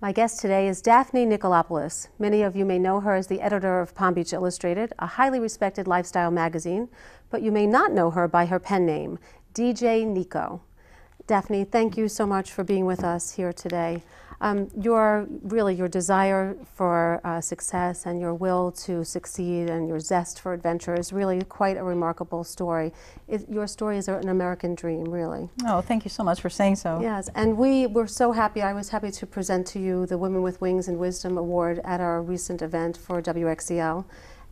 My guest today is Daphne Nikolopoulos. Many of you may know her as the editor of Palm Beach Illustrated, a highly respected lifestyle magazine, but you may not know her by her pen name, DJ Nico. Daphne, thank you so much for being with us here today. Your desire for success and your will to succeed and your zest for adventure is really quite a remarkable story. Your story is an American dream, really. Oh, thank you so much for saying so. Yes, and we were so happy. I was happy to present to you the Women with Wings and Wisdom Award at our recent event for WXCL.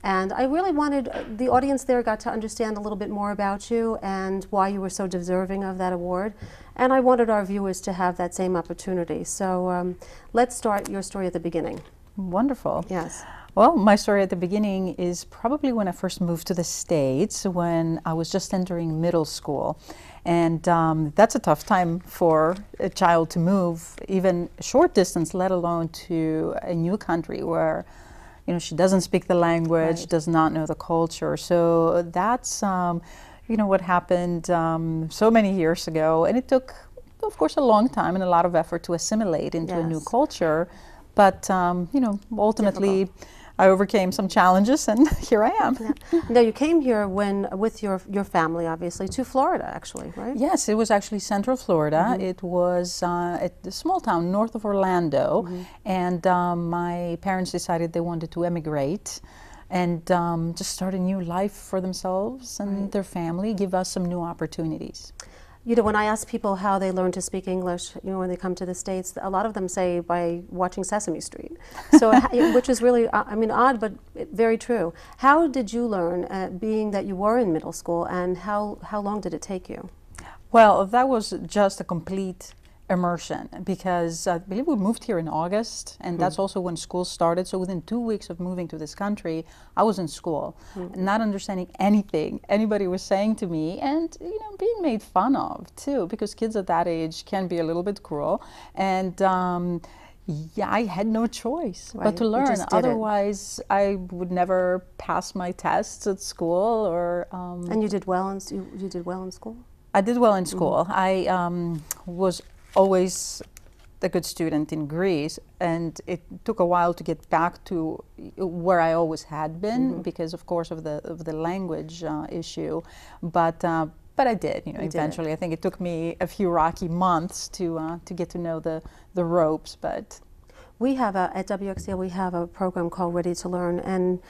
And I really wanted, the audience there got to understand a little bit more about you and why you were so deserving of that award. And I wanted our viewers to have that same opportunity. So let's start your story at the beginning. Wonderful. Yes. Well, my story at the beginning is probably when I first moved to the States, when I was just entering middle school. And that's a tough time for a child to move, even short distance, let alone to a new country where she doesn't speak the language, Right. does not know the culture. So that's, what happened so many years ago. And it took, of course, a long time and a lot of effort to assimilate into a new Yes. culture. But, ultimately, Difficult. I overcame some challenges and here I am. Yeah. Now, you came here with your family, obviously, to Florida, actually, right? Yes, it was actually Central Florida. It was a small town north of Orlando, and my parents decided they wanted to emigrate and just start a new life for themselves and their family, give us some new opportunities. When I ask people how they learn to speak English, when they come to the States, a lot of them say by watching Sesame Street. So, which is really, odd, but very true. How did you learn, being that you were in middle school, and how long did it take you? Well, that was just a complete immersion because I believe we moved here in August, and that's also when school started. So within 2 weeks of moving to this country, I was in school, not understanding anything anybody was saying to me, and being made fun of too, because kids at that age can be a little bit cruel. And yeah, I had no choice but to You learn. just did it. Otherwise, I would never pass my tests at school, or. And you did well in you did well in school? I did well in school. I was always a good student in Greece, and it took a while to get back to where I always had been because, of course, of the language issue. But I did. Eventually. I think it took me a few rocky months to get to know the ropes. But We have at WXCL we have a program called Ready to Learn, and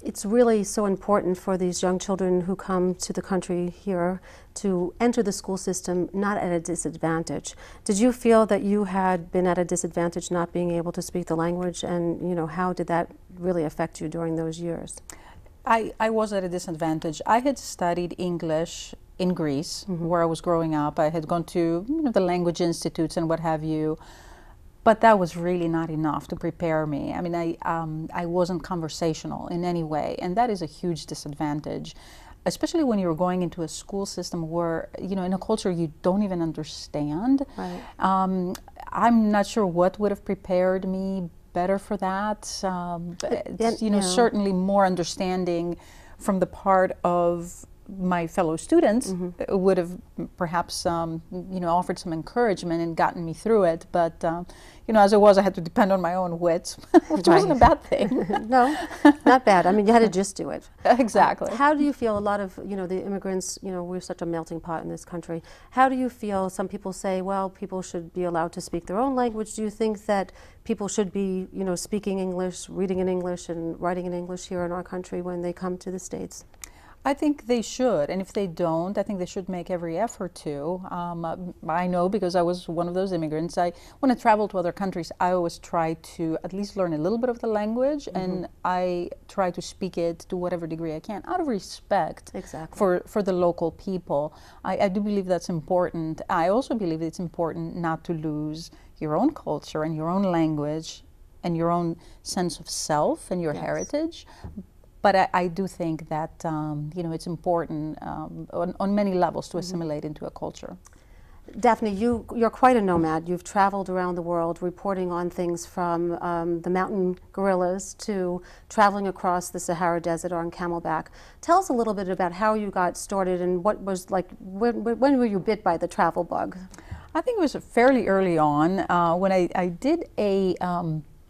it's really so important for these young children who come to the country here to enter the school system not at a disadvantage. Did you feel that you had been at a disadvantage not being able to speak the language, and how did that really affect you during those years? I was at a disadvantage. I had studied English in Greece, where I was growing up. I had gone to the language institutes and what have you. But that was really not enough to prepare me. I mean, I wasn't conversational in any way, and that is a huge disadvantage, especially when you're going into a school system where, in a culture you don't even understand. Right. I'm not sure what would have prepared me better for that. Certainly more understanding from the part of my fellow students would have perhaps offered some encouragement and gotten me through it, but as it was, I had to depend on my own wits, which wasn't a bad thing. No, not bad. I mean, you had to just do it. Exactly. How do you feel? A lot of the immigrants, we're such a melting pot in this country. How do you feel? Some people say, well, people should be allowed to speak their own language. Do you think that people should be speaking English, reading in English, and writing in English here in our country when they come to the States? I think they should, and if they don't, I think they should make every effort to. I know, because I was one of those immigrants. When I travel to other countries, I always try to at least learn a little bit of the language, and I try to speak it to whatever degree I can, out of respect for the local people. I do believe that's important. I also believe it's important not to lose your own culture and your own language and your own sense of self and your heritage. But I do think that it's important on many levels to assimilate into a culture. Daphne, you're quite a nomad. You've traveled around the world reporting on things from the mountain gorillas to traveling across the Sahara Desert on camelback. Tell us a little bit about how you got started and what was like, when were you bit by the travel bug? I think it was fairly early on when I did a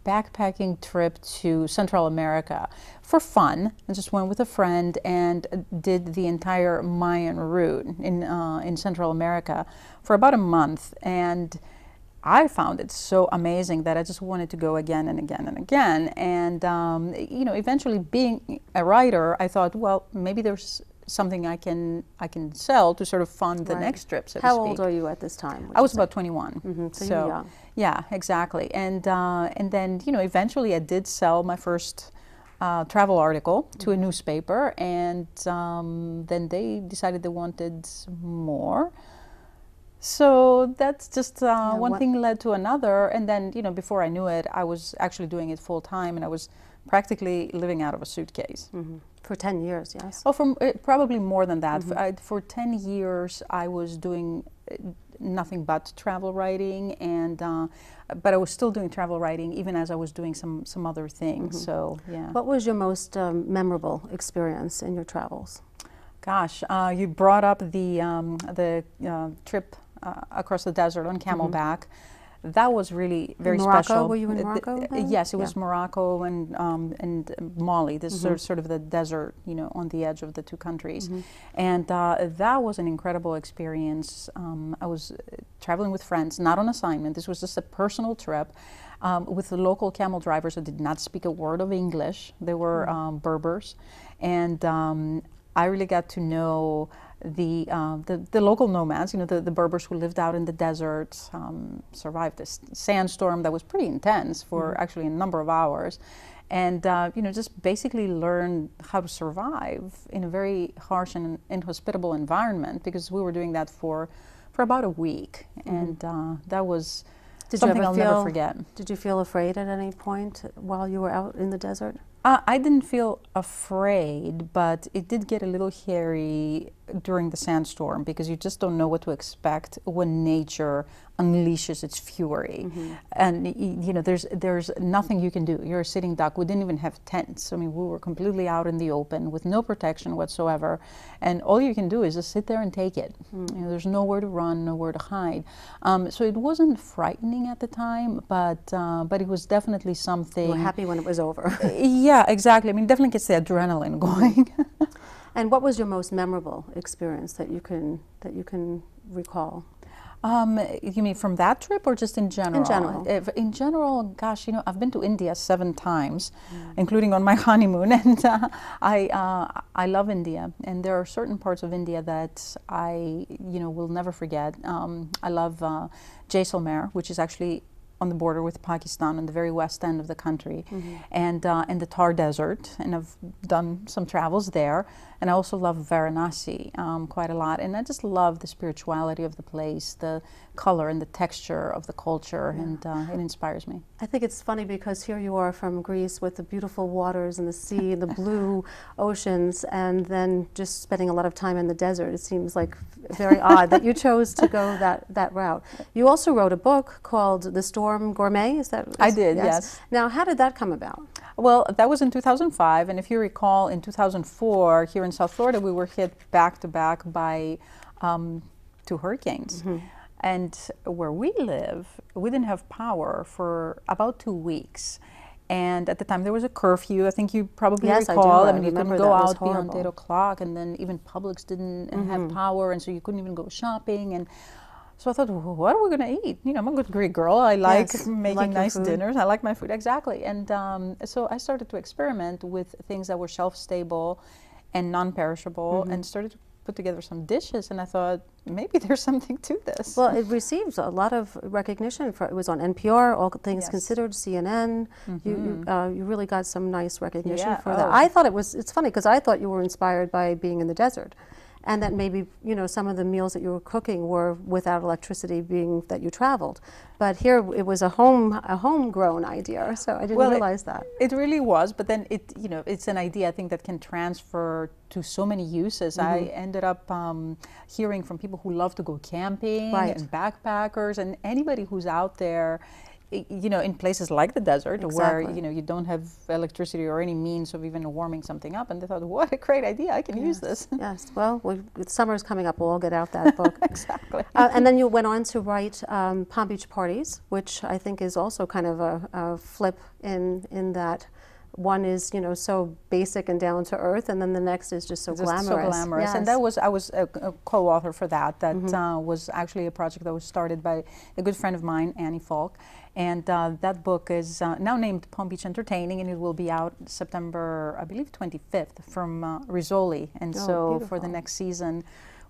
backpacking trip to Central America for fun. I just went with a friend and did the entire Mayan route in Central America for about a month, and I found it so amazing that I just wanted to go again and again and again. And you know, eventually, being a writer, I thought, well, maybe there's something I can sell to sort of fund the next trip, so to speak. How old are you at this time? I was about 21. Mm-hmm. So you're young. Yeah, exactly. And then, you know, eventually I did sell my first travel article to a newspaper, and then they decided they wanted more. So that's just one thing led to another, and then, you know, before I knew it, I was actually doing it full time, and I was practically living out of a suitcase. Mm-hmm. For 10 years, yes? Oh, probably more than that. For 10 years, I was doing nothing but travel writing, and but I was still doing travel writing even as I was doing some other things. So yeah. What was your most memorable experience in your travels? Gosh, you brought up the trip across the desert on camelback. That was really very special. Were you in Morocco? Yes, it was Morocco and Mali. This sort of the desert, you know, on the edge of the two countries, and that was an incredible experience. I was traveling with friends, not on assignment. This was just a personal trip with the local camel drivers who did not speak a word of English. They were Berbers, and I really got to know the local nomads, you know, the Berbers who lived out in the desert, survived this sandstorm that was pretty intense for actually a number of hours, and you know, just basically learn how to survive in a very harsh and inhospitable environment, because we were doing that for about a week, and that was something I'll never forget. Did you feel afraid at any point while you were out in the desert? I didn't feel afraid, but it did get a little hairy during the sandstorm, because you just don't know what to expect when nature unleashes its fury. And you know, there's nothing you can do. You're a sitting duck. We didn't even have tents. I mean, we were completely out in the open with no protection whatsoever, and all you can do is just sit there and take it. You know, there's nowhere to run, nowhere to hide. So it wasn't frightening at the time, but it was definitely something. You were happy when it was over. Yeah, exactly. I mean, it definitely gets the adrenaline going. And what was your most memorable experience that you can recall? You mean from that trip or just in general? In general. In general, gosh, you know, I've been to India 7 times, including on my honeymoon, and I love India. And there are certain parts of India that I, you know, will never forget. I love Jaisalmer, which is actually on the border with Pakistan, on the very west end of the country, and the Thar Desert, and I've done some travels there. And I also love Varanasi quite a lot, and I just love the spirituality of the place, the color and the texture of the culture, and it inspires me. I think it's funny because here you are from Greece with the beautiful waters and the sea and the blue oceans, and then just spending a lot of time in the desert. It seems like very odd that you chose to go that route. You also wrote a book called The Storm Gourmet, is that? I did, yes. Now, how did that come about? Well, that was in 2005, and if you recall, in 2004, here in South Florida, we were hit back to back by 2 hurricanes. And where we live, we didn't have power for about 2 weeks. And at the time, there was a curfew. I think you probably recall. I mean, you couldn't go out beyond 8 o'clock, and then even Publix didn't have power, and so you couldn't even go shopping. And so I thought, well, what are we going to eat? You know, I'm a good Greek girl. I like making nice dinners. I like my food, exactly. And so I started to experiment with things that were shelf-stable and non-perishable, and started to put together some dishes. And I thought, maybe there's something to this. Well, it received a lot of recognition. It was on NPR, All Things Considered, CNN. You really got some nice recognition for that. I thought it's funny because I thought you were inspired by being in the desert, and that maybe, you know, some of the meals that you were cooking were without electricity, being that you traveled. But here it was a homegrown idea, so I didn't realize that. It really was, but then you know, it's an idea I think that can transfer to so many uses. I ended up hearing from people who love to go camping and backpackers, and anybody who's out there you know, in places like the desert where, Exactly. you know, you don't have electricity or any means of even warming something up. And they thought, what a great idea, I can use this. Yes, well, summer's coming up, we'll all get out that book. Exactly. And then you went on to write Palm Beach Parties, which I think is also kind of a flip in that one is, you know, so basic and down to earth, and then the next is just so glamorous. So glamorous. Yes. And that was, I was a co-author for that. That was actually a project that was started by a good friend of mine, Annie Falk. And that book is now named Palm Beach Entertaining, and it will be out September, I believe, 25th from Rizzoli. And so beautiful. for the next season,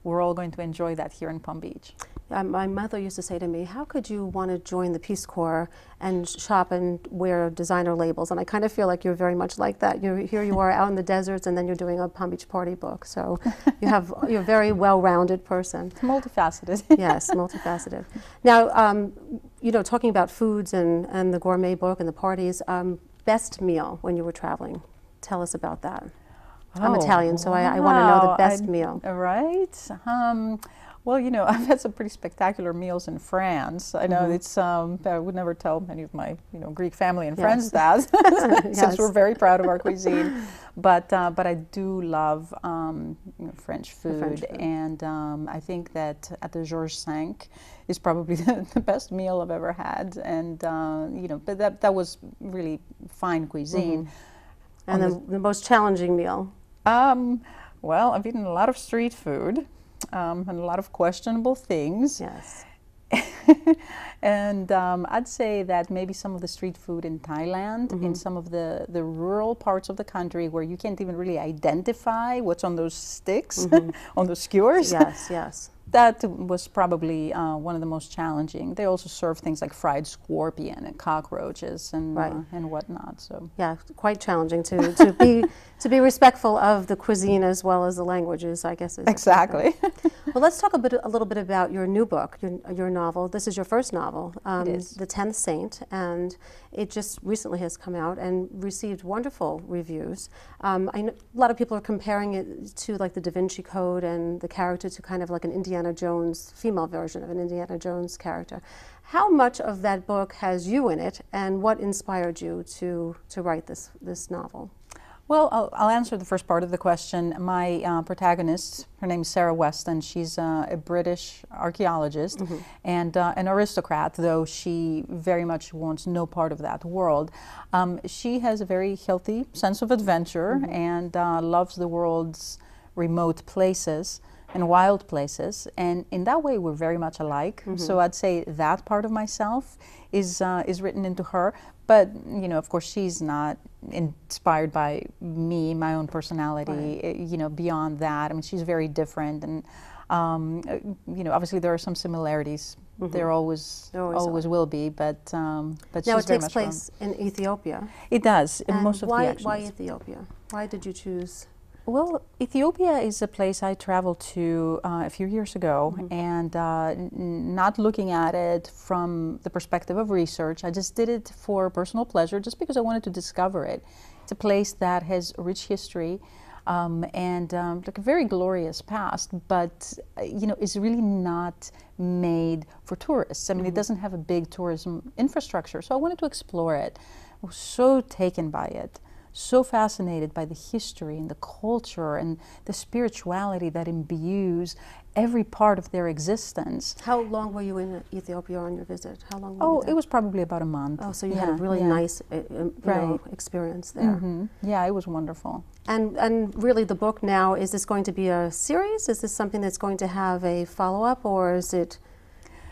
we're all going to enjoy that here in Palm Beach. My mother used to say to me, how could you want to join the Peace Corps and shop and wear designer labels? And I kind of feel like you're very much like that. Here you are out in the deserts, and then you're doing a Palm Beach party book. So you're a very well-rounded person. Multifaceted. Yes, multifaceted. Now, you know, talking about foods and the gourmet book and the parties, best meal when you were traveling. Tell us about that. I'm Italian, so I want to know the best meal. Right. Well, you know, I've had some pretty spectacular meals in France. I know it's, I would never tell any of my, you know, Greek family and friends that, since we're very proud of our cuisine. But I do love you know, French food. And I think that at the Georges V is probably the best meal I've ever had. And, you know, but that was really fine cuisine. And the most challenging meal? Well, I've eaten a lot of street food. And a lot of questionable things. Yes. And I'd say that maybe some of the street food in Thailand, in some of the rural parts of the country where you can't even really identify what's on those sticks, on those skewers. Yes, yes. That was probably one of the most challenging. They also serve things like fried scorpion and cockroaches and and whatnot. So yeah, quite challenging to be respectful of the cuisine as well as the languages, I guess. Exactly. Well, let's talk a little bit about your new book, your novel. This is your first novel, it is. The 10th Saint, and it just recently has come out and received wonderful reviews. I know a lot of people are comparing it to like the Da Vinci Code and the character to kind of like an Indiana Jones, female version of an Indiana Jones character. How much of that book has you in it, and what inspired you to write this novel? Well, I'll answer the first part of the question. My protagonist, her name is Sarah Weston. She's a British archaeologist and an aristocrat, though she very much wants no part of that world. She has a very healthy sense of adventure and loves the world's remote places and wild places, and in that way we're very much alike. So I'd say that part of myself is written into her. But you know, of course, she's not inspired by me, my own personality. You know, beyond that, I mean, she's very different, and you know, obviously there are some similarities. There always will be, but now she's it very takes much place in Ethiopia. It does. In And most of the actions. Why Ethiopia? Why did you choose? Well, Ethiopia is a place I traveled to a few years ago, and not looking at it from the perspective of research. I just did it for personal pleasure, just because I wanted to discover it. It's a place that has a rich history and like a very glorious past, but you know, is really not made for tourists. I mean, it doesn't have a big tourism infrastructure, so I wanted to explore it. I was so taken by it. So fascinated by the history and the culture and the spirituality that imbues every part of their existence. How long were you in Ethiopia on your visit? How long were you there? It was probably about a month. Oh, so you had a really nice you know, experience there. Yeah, it was wonderful. And really the book now, is this going to be a series? Is this something that's going to have a follow-up, or is it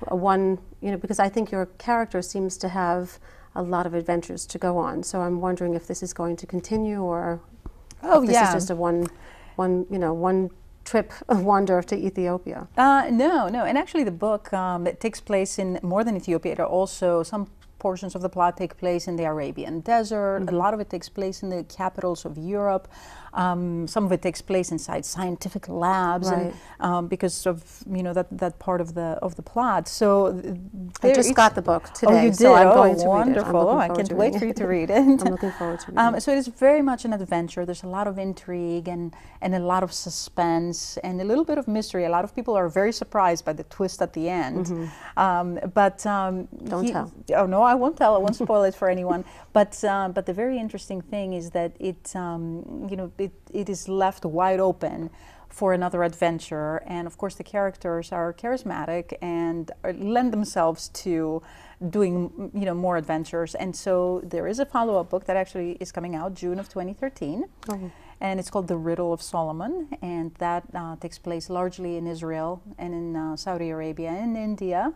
a one, you know, because I think your character seems to have a lot of adventures to go on. So I'm wondering if this is going to continue, or if this is just a one trip wander to Ethiopia. No. And actually the book, it takes place in more than Ethiopia. There are also some portions of the plot take place in the Arabian desert. A lot of it takes place in the capitals of Europe. Some of it takes place inside scientific labs, and because of, you know, that part of the plot. So I just got the book today. Oh, you did? So I'm going to wonderful! Read it. I can't wait for you to read it. I'm looking forward to reading it. So it is very much an adventure. There's a lot of intrigue and a lot of suspense and a little bit of mystery. A lot of people are very surprised by the twist at the end. Don't tell. Oh no, I won't tell. I won't spoil it for anyone. But the very interesting thing is that it it is left wide open for another adventure, and of course the characters are charismatic and lend themselves to doing more adventures. And so there is a follow-up book that actually is coming out June of 2013. And it's called The Riddle of Solomon, and that takes place largely in Israel and in Saudi Arabia and India,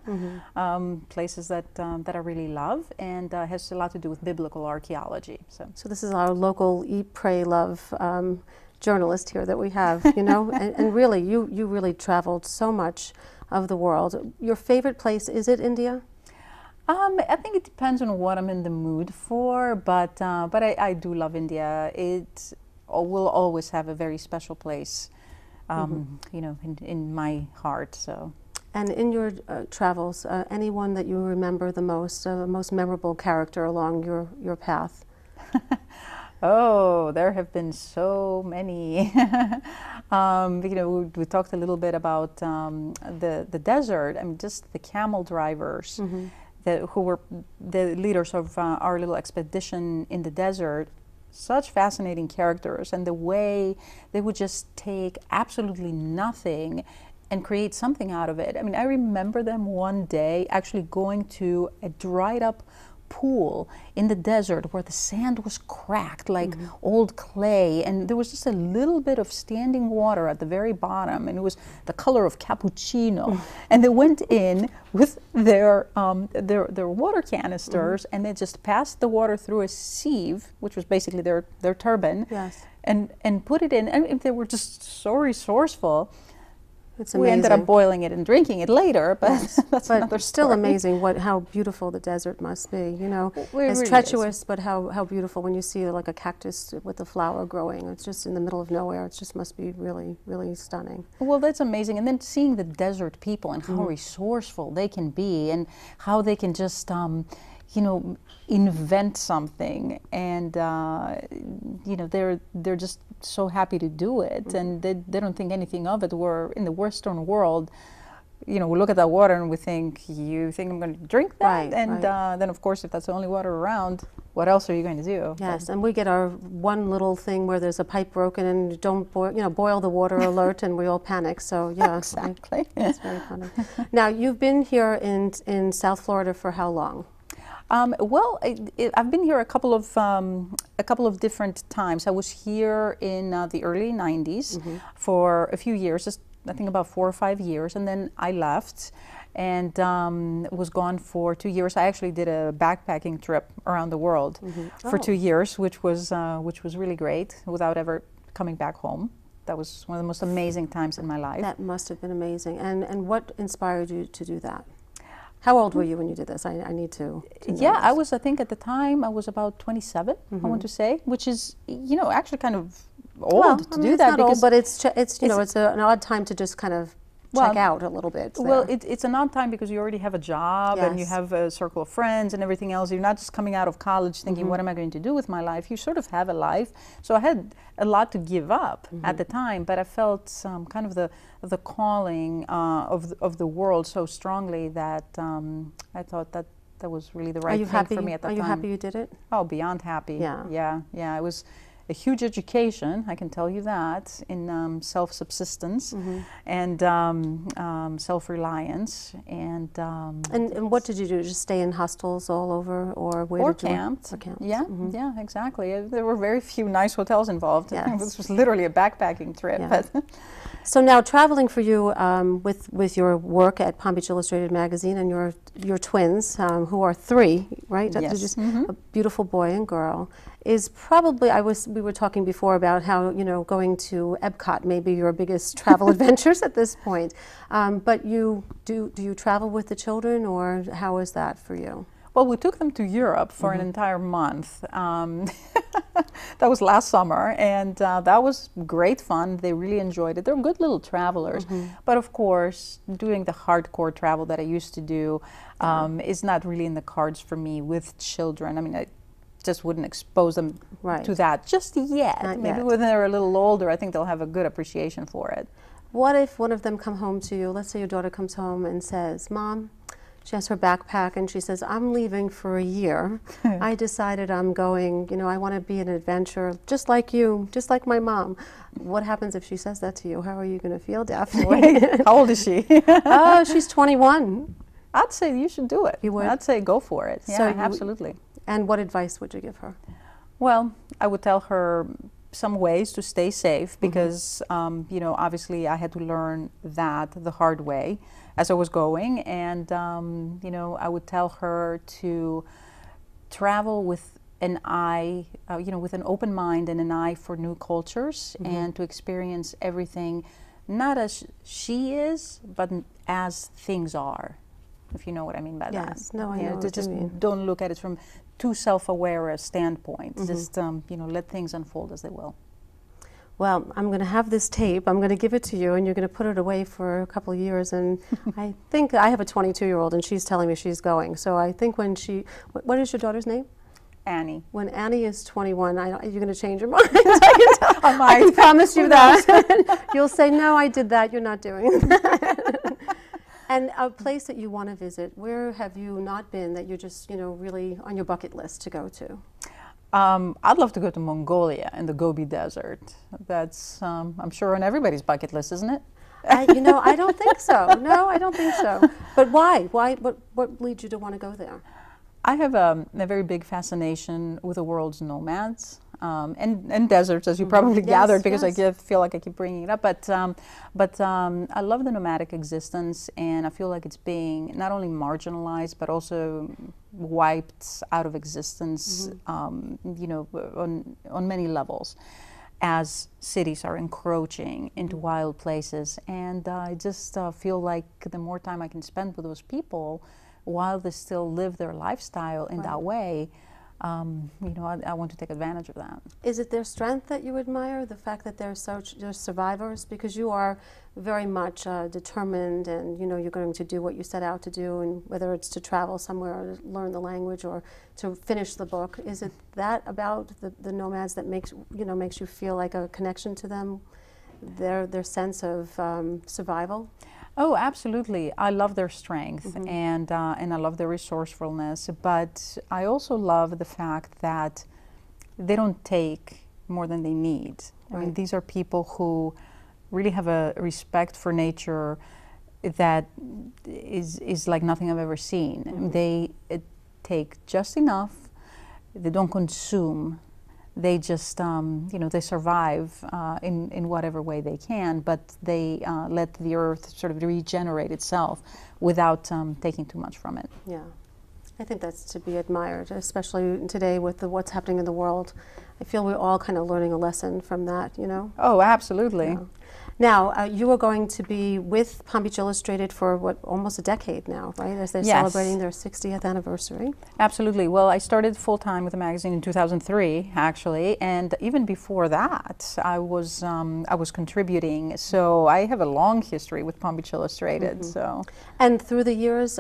places that I really love, and has a lot to do with biblical archaeology. So this is our local Eat, Pray, Love journalist here that we have, and really, you really traveled so much of the world. Your favorite place, is it India? I think it depends on what I'm in the mood for, but I do love India. It will always have a very special place, in my heart. So. And in your travels, anyone that you remember the most memorable character along your path? Oh, there have been so many. We talked a little bit about the desert. I mean, just the camel drivers who were the leaders of our little expedition in the desert. Such fascinating characters, and the way they would just take absolutely nothing and create something out of it. I mean, I remember them one day actually going to a dried up pool in the desert where the sand was cracked like old clay, and there was just a little bit of standing water at the very bottom, and it was the color of cappuccino. And they went in with their water canisters, and they just passed the water through a sieve, which was basically their turbine, and put it in. And they were just so resourceful. It's amazing. We ended up boiling it and drinking it later, but that's another story. Still amazing how beautiful the desert must be. It's really treacherous, but how beautiful when you see like a cactus with a flower growing. It's just in the middle of nowhere. It just must be really, really stunning. Well, that's amazing. And then seeing the desert people and how resourceful they can be, and how they can just invent something, and they're just so happy to do it, and they don't think anything of it. Where in the Western world, we look at that water and we think, you think I'm going to drink that? Then of course, if that's the only water around, what else are you going to do? Yes, and we get our one little thing where there's a pipe broken and don't boil the water alert, and we all panic. So yeah, exactly. It's very funny. Now, you've been here in South Florida for how long? Well, I've been here a couple of different times. I was here in the early 90s for a few years, just I think about 4 or 5 years, and then I left and was gone for 2 years. I actually did a backpacking trip around the world for 2 years, which was really great, without ever coming back home. That was one of the most amazing times in my life. That must have been amazing. And what inspired you to do that? How old were you when you did this? I need to yeah, I was, I think at the time, I was about 27, I want to say, which is, actually kind of old to do that. Not old, but it's an odd time to just kind of check out a little bit. Well, it's an odd time because you already have a job and you have a circle of friends and everything else. You're not just coming out of college thinking, what am I going to do with my life? You sort of have a life. So I had a lot to give up at the time, but I felt kind of the calling of the world so strongly that I thought that was really the right thing for me at that time. Are you happy you did it? Oh, beyond happy. Yeah. It was a huge education, I can tell you that, in self-subsistence and self-reliance. And what did you do? Just stay in hostels all over, or camped? Yeah, exactly. There were very few nice hotels involved. This was literally a backpacking trip. But so now, traveling for you with your work at Palm Beach Illustrated magazine and your twins, who are 3, right? Yes. Just a beautiful boy and girl. Is probably, we were talking before about how, going to Epcot may be your biggest travel adventures at this point. But do you travel with the children, or how is that for you? Well, we took them to Europe for an entire month. That was last summer, and that was great fun. They really enjoyed it. They're good little travelers. But of course, doing the hardcore travel that I used to do is not really in the cards for me with children. I mean, I just wouldn't expose them to that just yet. Maybe when they're a little older, I think they'll have a good appreciation for it. What if one of them come home to you, let's say your daughter comes home and says, Mom, She has her backpack and she says, I'm leaving for a year. I decided I'm going, you know, I want to be an adventurer, just like you, just like my mom. What happens if she says that to you? How are you going to feel, Daphne? Wait, how old is she? Oh, she's 21. I'd say you should do it. You would? I'd say go for it. Yeah, So absolutely. And what advice would you give her? Well, I would tell her some ways to stay safe because, you know, obviously I had to learn that the hard way as I was going. And, you know, I would tell her to travel with an eye, you know, with an open mind and an eye for new cultures and to experience everything not as she is, but as things are, if you know what I mean by that. Yes, no, I know what just you mean. don't look at it from too self-aware a standpoint. Just, you know, let things unfold as they will. Well, I'm going to have this tape. I'm going to give it to you, and you're going to put it away for a couple of years. And I think I have a 22-year-old, and she's telling me she's going. So I think when she, what is your daughter's name? Annie. When Annie is 21, you're going to change your mind. I can promise you that. You'll say, no, I did that. You're not doing that. And a place that you want to visit, where have you not been that you're just, you know, really on your bucket list to go to? I'd love to go to Mongolia and the Gobi Desert. That's, I'm sure, on everybody's bucket list, isn't it? You know, I don't think so. No, I don't think so. But why? Why? What leads you to want to go there? I have a very big fascination with the world's nomads and deserts, as you probably gathered, because I feel like I keep bringing it up. But I love the nomadic existence, and I feel like it's being not only marginalized but also wiped out of existence. You know, on many levels, as cities are encroaching into wild places. And I just feel like the more time I can spend with those people, while they still live their lifestyle in that way, you know, I want to take advantage of that. Is it their strength that you admire, the fact that they're survivors? Because you are very much determined, and you know you're going to do what you set out to do, and whether it's to travel somewhere or to learn the language or to finish the book. Is it that about the nomads that makes you feel like a connection to them, their sense of survival? Oh, absolutely. I love their strength and I love their resourcefulness, but I also love the fact that they don't take more than they need. I mean, these are people who really have a respect for nature that is like nothing I've ever seen. They take just enough. They don't consume. They just, you know, they survive in whatever way they can, but they let the earth sort of regenerate itself without taking too much from it. Yeah. I think that's to be admired, especially today with what's happening in the world. I feel we're all kind of learning a lesson from that, you know? Oh, absolutely. Yeah. Now, you are going to be with Palm Beach Illustrated for, what, almost a decade now, right? As they're celebrating their 60th anniversary. Absolutely. Well, I started full-time with the magazine in 2003, actually, and even before that, I was contributing. So I have a long history with Palm Beach Illustrated. So. And through the years,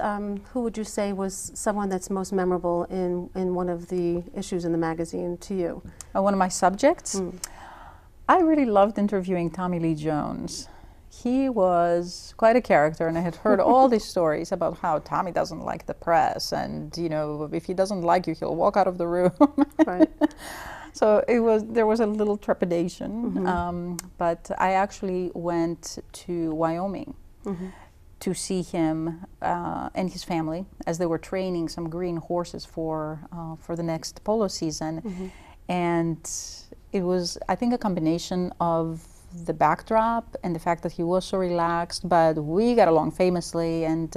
who would you say was someone that's most memorable in one of the issues in the magazine to you? One of my subjects? I really loved interviewing Tommy Lee Jones. He was quite a character, and I had heard all these stories about how Tommy doesn't like the press, and you know, if he doesn't like you, he'll walk out of the room. Right. So there was a little trepidation, but I actually went to Wyoming to see him and his family as they were training some green horses for the next polo season, and it was, I think, a combination of the backdrop and the fact that he was so relaxed, but we got along famously, and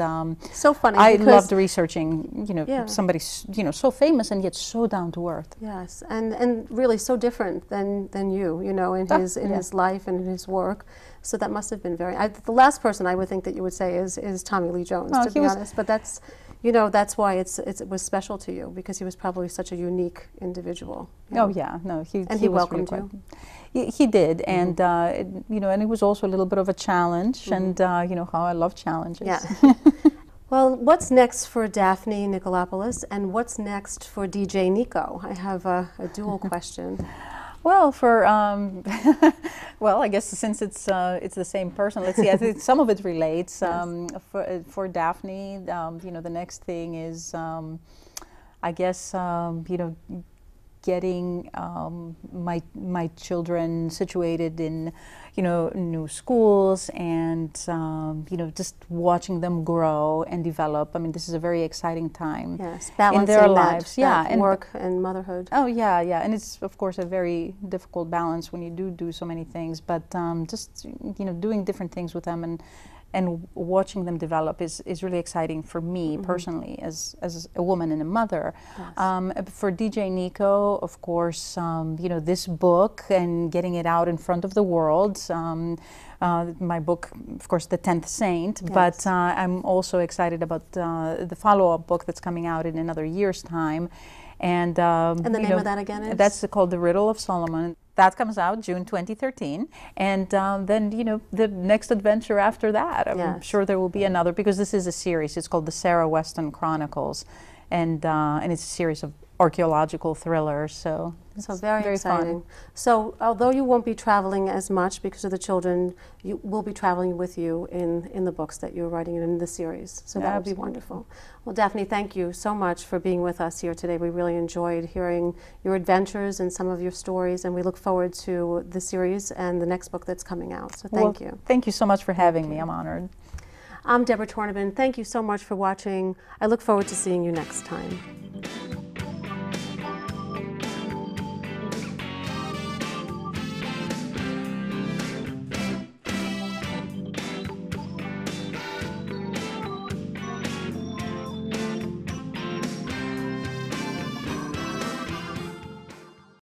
so funny. I loved researching, you know, somebody, you know, so famous and yet so down to earth. Yes, and really so different than you know, in his life and in his work. So that must have been very. The last person I would think that you would say is Tommy Lee Jones, to be honest. But that's, you know, that's why it was special to you, because he was probably such a unique individual. Oh yeah, no, he welcomed you. He did, and you know, and it was also a little bit of a challenge, and you know how I love challenges. Yeah. Well, what's next for Daphne Nikolopoulos, and what's next for DJ Nico? I have a dual question. Well, for well, I guess since it's the same person, let's see. I think some of it relates. For Daphne, you know, the next thing is, I guess, you know, getting my children situated in, you know, new schools, and you know, just watching them grow and develop. I mean, this is a very exciting time. Yes, balancing in their lives. That and work and motherhood. Oh yeah, yeah, and it's of course a very difficult balance when you do so many things. But just, you know, doing different things with them and watching them develop is really exciting for me personally as a woman and a mother. Yes. For DJ Nico, of course, you know, this book and getting it out in front of the world. My book, of course, The 10th Saint, yes. But I'm also excited about the follow-up book that's coming out in another year's time. And the name of that again is? That's called The Riddle of Solomon. That comes out June 2013, and then, you know, the next adventure after that. I'm sure there will be another, because this is a series. It's called the Sarah Weston Chronicles, and it's a series of archaeological thrillers. So very exciting. Fun. So although you won't be traveling as much because of the children, you will be traveling with you in the books that you're writing in the series. So that would be wonderful. Well, Daphne, thank you so much for being with us here today. We really enjoyed hearing your adventures and some of your stories, and we look forward to the series and the next book that's coming out. So thank you. Thank you so much for having me. I'm honored. I'm Debra Tornaban. Thank you so much for watching. I look forward to seeing you next time.